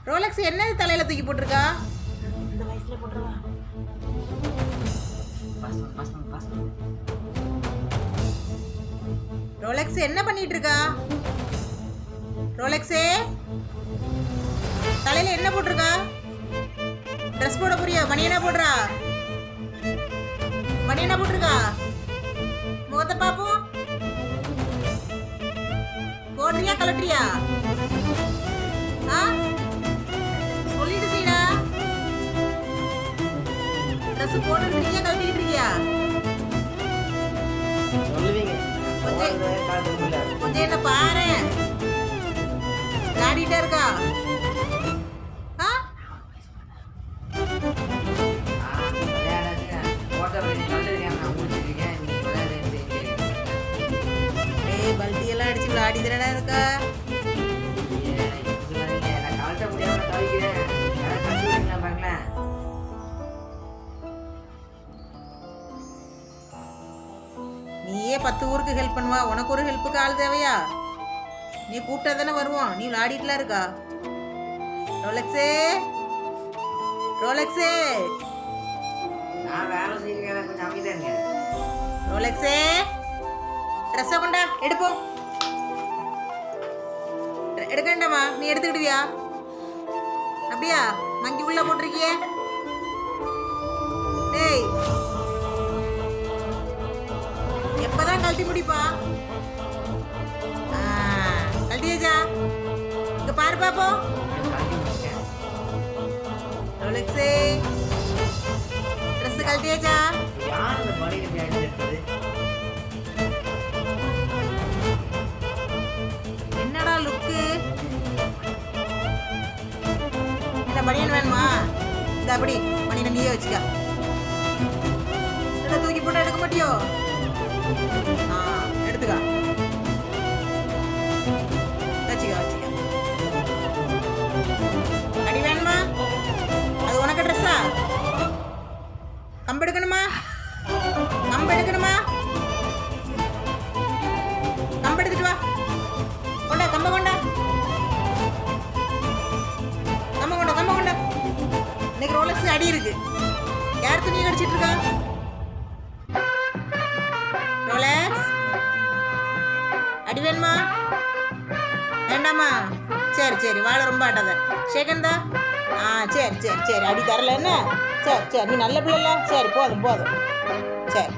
Rolex என்ன தலையில தூக்கி போட்டிருக்கா? இந்த வயசுல போட்டுருவா. ரோலக்ஸ் என்ன பண்ணிட்டு இருக்கா? ரோலக்ஸே தலையில என்ன போட்டிருக்கா? ட்ரெஸ் போட போறியா? மணி என்ன போடுறா? மணி என்ன போட்டிருக்கா? முகத்தை பாப்போம். போடுறியா கலட்டுறியா? சொல்லிட்டு செய்டா. ட்ரெஸ் போட்டுட்டு இருக்கியா கழட்டிட்டு இருக்கியா? சொல்லுவீங்க. கொஞ்சம் என்ன பாரு. விளையாடிட்டே இருக்கா? பல்டி எல்லாம் அடிச்சு விளையாடி தானே இருக்கா? நீயே 10 ஊருக்கு ஹெல்ப் பண்ணுவா, உனக்கு ஒரு ஹெல்ப்புக்கு ஆள் தேவையா? நீ கூப்பிட்டா தானே வருவோம். நீ விளையாடிட்டுலாம் இருக்கா? ரோலக்ஸே ரோலக்ஸே ரோலக்ஸே ட்ரெஸ்ஸை கொண்டா எடுப்போம். எடுக்கண்டாமா? நீ எடுத்துக்கிடுவியா? அப்படியா? மங்கி உள்ள போட்டிருக்கியே. டேய் எப்பதான் கழட்டி முடிப்பா? கழட்டியாச்சா? இங்க பாரு பாப்போம். ரோலக்ஸே ட்ரெஸ் கழட்டியாச்சா? என்னடா லுக்கு? என்ன பனியன் வேணுமா? இந்த அப்படி பனியனை நீயே வச்சுக்க. தூக்கி போட்டு எடுக்க மாட்டியோ? எடுத்துக்கா. வச்சுக்க வச்சுக்க. அடி வேணுமா? அது உனக்கு ட்ரெஸ்ஸா? கம்பு எடுக்கணுமா? கம்பு எடுக்கணுமா? கம்பு எடுத்துட்டு வா. கொண்டா கம்ப கொண்டா. கம்ப கொண்டா கம்ப கொண்டா. இன்னைக்கு ரோலக்ஸ் அடி இருக்கு. யார் துணியை கடிச்சிட்டு இருக்கா? ரோலக்ஸ் அடி வேணுமா? வேண்டாமா? சரி சரி வாழை ரொம்ப ஆட்டாத. ஷேகந்தா சரி சரி சரி அடி தரல என்ன? சரி சரி நீ நல்ல பிள்ளைல. சரி போதும் போதும். சரி